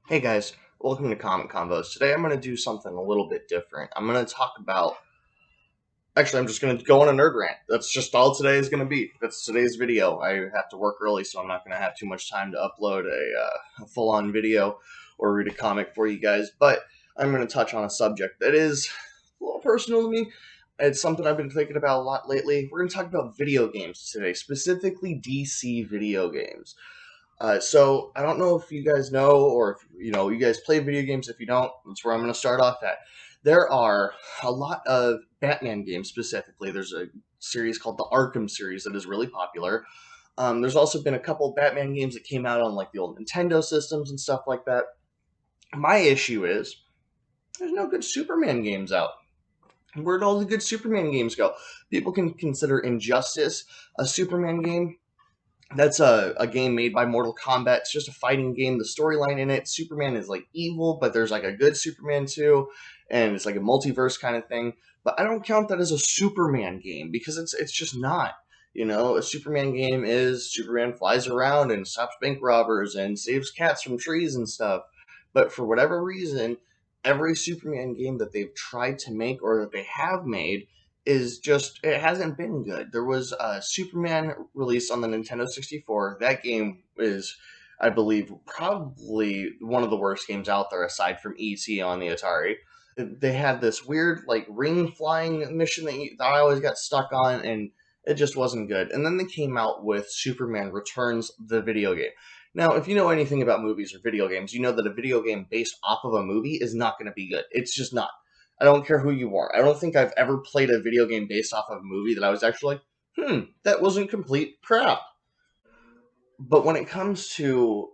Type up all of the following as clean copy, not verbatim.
Hey guys, welcome to Comic Convos. Today I'm going to do something a little bit different. I'm going to talk about. Actually, I'm just going to go on a nerd rant. That's just all today is going to be. That's today's video. I have to work early, so I'm not going to have too much time to upload a full on video or read a comic for you guys. But I'm going to touch on a subject that is a little personal to me. It's something I've been thinking about a lot lately. We're going to talk about video games today, specifically DC video games. So I don't know if you guys know or if you guys play video games. If you don't, that's where I'm going to start off at. There are a lot of Batman games specifically. There's a series called the Arkham series that is really popular. There's also been a couple Batman games that came out on like the old Nintendo systems and stuff like that. My issue is there's no good Superman games out. Where'd all the good Superman games go? People can consider Injustice a Superman game. That's a game made by Mortal Kombat. It's just a fighting game. The storyline in it, Superman is like evil, but there's like a good Superman too, and it's like a multiverse kind of thing. But I don't count that as a Superman game because it's just not. A Superman game is Superman flies around and stops bank robbers and saves cats from trees and stuff. But for whatever reason, every Superman game that they've tried to make or that they have made is just it hasn't been good. There was Superman released on the Nintendo 64. That game is, I believe, probably one of the worst games out there aside from ET on the Atari. They had this weird like ring flying mission that I always got stuck on, and it just wasn't good. And then they came out with Superman Returns, the video game. Now, if you know anything about movies or video games, you know that a video game based off of a movie is not going to be good. It's just not. I don't care who you are. I don't think I've ever played a video game based off of a movie that I was actually like, that wasn't complete crap. But when it comes to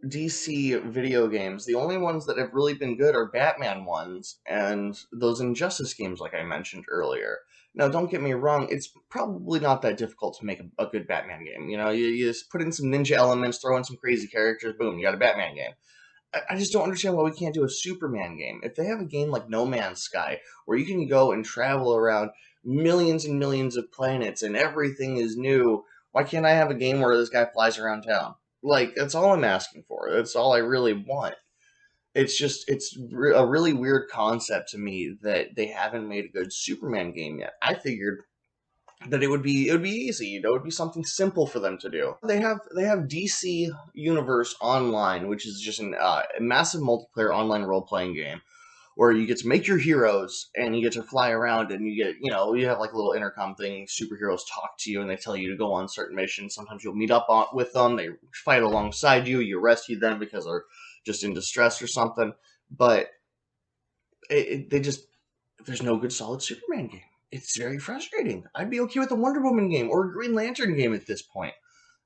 DC video games, the only ones that have really been good are Batman ones and those Injustice games, like I mentioned earlier. Now, don't get me wrong, it's probably not that difficult to make a good Batman game. You just put in some ninja elements, throw in some crazy characters, boom, you got a Batman game. I just don't understand why we can't do a Superman game. If they have a game like No Man's Sky, where you can go and travel around millions and millions of planets and everything is new, why can't I have a game where this guy flies around town? Like, that's all I'm asking for. That's all I really want. It's a really weird concept to me that they haven't made a good Superman game yet. I figured that it would be easy. It would be something simple for them to do. They have DC Universe Online, which is just a massive multiplayer online role playing game where you get to make your heroes and you get to fly around and you have like a little intercom thing. Superheroes talk to you and they tell you to go on certain missions. Sometimes you'll meet up with them. They fight alongside you. You rescue them because they're just in distress or something. But they just there's no good solid Superman game. It's very frustrating. I'd be okay with a Wonder Woman game or a Green Lantern game at this point.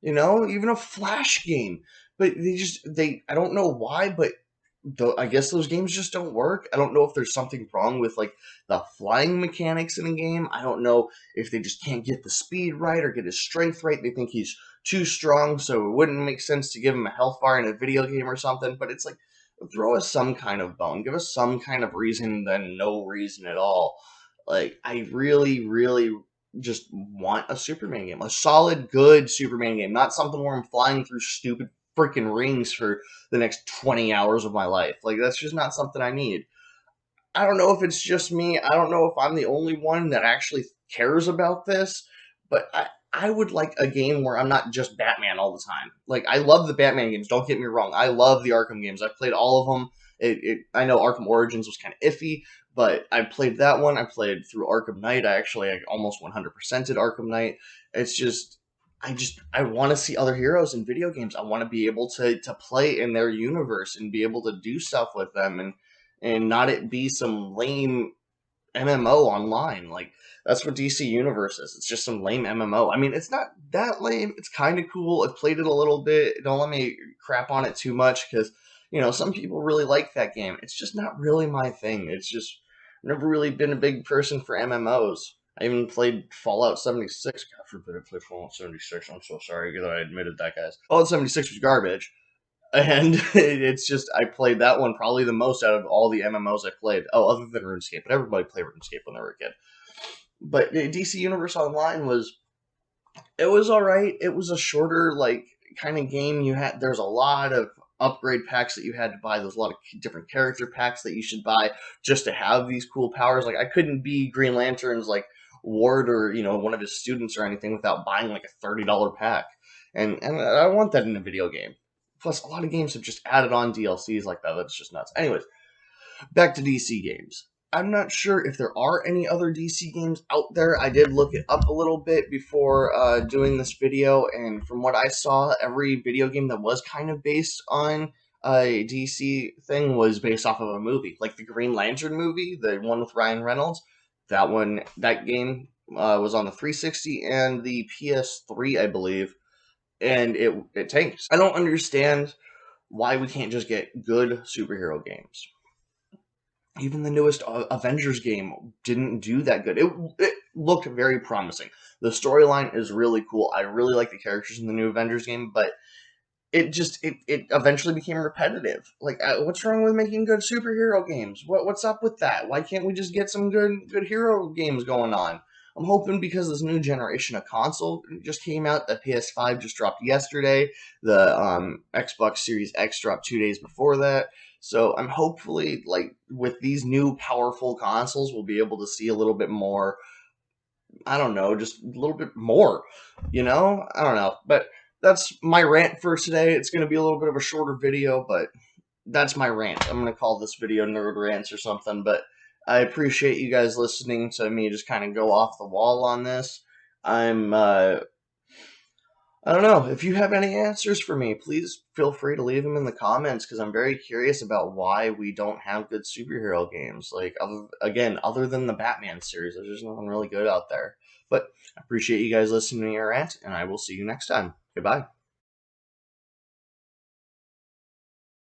Even a Flash game. But they I don't know why, but I guess those games just don't work. I don't know if there's something wrong with like the flying mechanics in a game. I don't know if they just can't get the speed right or get his strength right. They think he's too strong, so it wouldn't make sense to give him a health bar in a video game or something. But it's like throw us some kind of bone, give us some kind of reason, then no reason at all. Like I really, really just want a Superman game, a solid, good Superman game, not something where I'm flying through stupid freaking rings for the next 20 hours of my life. Like, that's just not something I need. I don't know if it's just me. I don't know if I'm the only one that actually cares about this, but I would like a game where I'm not just Batman all the time. Like, I love the Batman games, don't get me wrong. I love the Arkham games. I've played all of them. I know Arkham Origins was kind of iffy, but I played that one. I played through Arkham Knight. I almost 100%ed Arkham Knight. It's just I want to see other heroes in video games. I want to be able to play in their universe and be able to do stuff with them and not it be some lame MMO online. Like that's what DC Universe is. It's just some lame MMO. I mean, it's not that lame. It's kind of cool. I've played it a little bit. Don't let me crap on it too much because some people really like that game. It's just not really my thing. It's just I've never really been a big person for MMOs. I even played Fallout 76. God forbid I played Fallout 76. I'm so sorry that I admitted that, guys. Fallout 76 was garbage. And it's just I played that one probably the most out of all the MMOs I played. Oh, other than RuneScape, but everybody played RuneScape when they were a kid. But DC Universe Online was all right. It was a shorter like kind of game. There's a lot of upgrade packs that you had to buy. There's a lot of different character packs that you should buy just to have these cool powers. Like, I couldn't be Green Lantern's, like, ward or, one of his students or anything without buying, like, a $30 pack. And I want that in a video game. Plus, a lot of games have just added on DLCs like that. That's just nuts. Anyways, back to DC games. I'm not sure if there are any other DC games out there. I did look it up a little bit before doing this video, and from what I saw, every video game that was kind of based on a DC thing was based off of a movie. Like the Green Lantern movie, the one with Ryan Reynolds, that game was on the 360 and the PS3, I believe, and it tanks. I don't understand why we can't just get good superhero games. Even the newest Avengers game didn't do that good. It looked very promising. The storyline is really cool. I really like the characters in the new Avengers game, but it eventually became repetitive. Like, what's wrong with making good superhero games? What's up with that? Why can't we just get some good hero games going on? I'm hoping because this new generation of console just came out. The PS5 just dropped yesterday. The Xbox Series X dropped 2 days before that. So I'm hopefully, like, with these new powerful consoles, we'll be able to see a little bit more. I don't know, just a little bit more. I don't know, but that's my rant for today. It's going to be a little bit of a shorter video, but that's my rant. I'm going to call this video Nerd Rants or something, but I appreciate you guys listening to me just kind of go off the wall on this. I don't know. If you have any answers for me, please feel free to leave them in the comments, because I'm very curious about why we don't have good superhero games. Like, other than the Batman series, there's just nothing really good out there. But I appreciate you guys listening to your rant, and I will see you next time. Goodbye.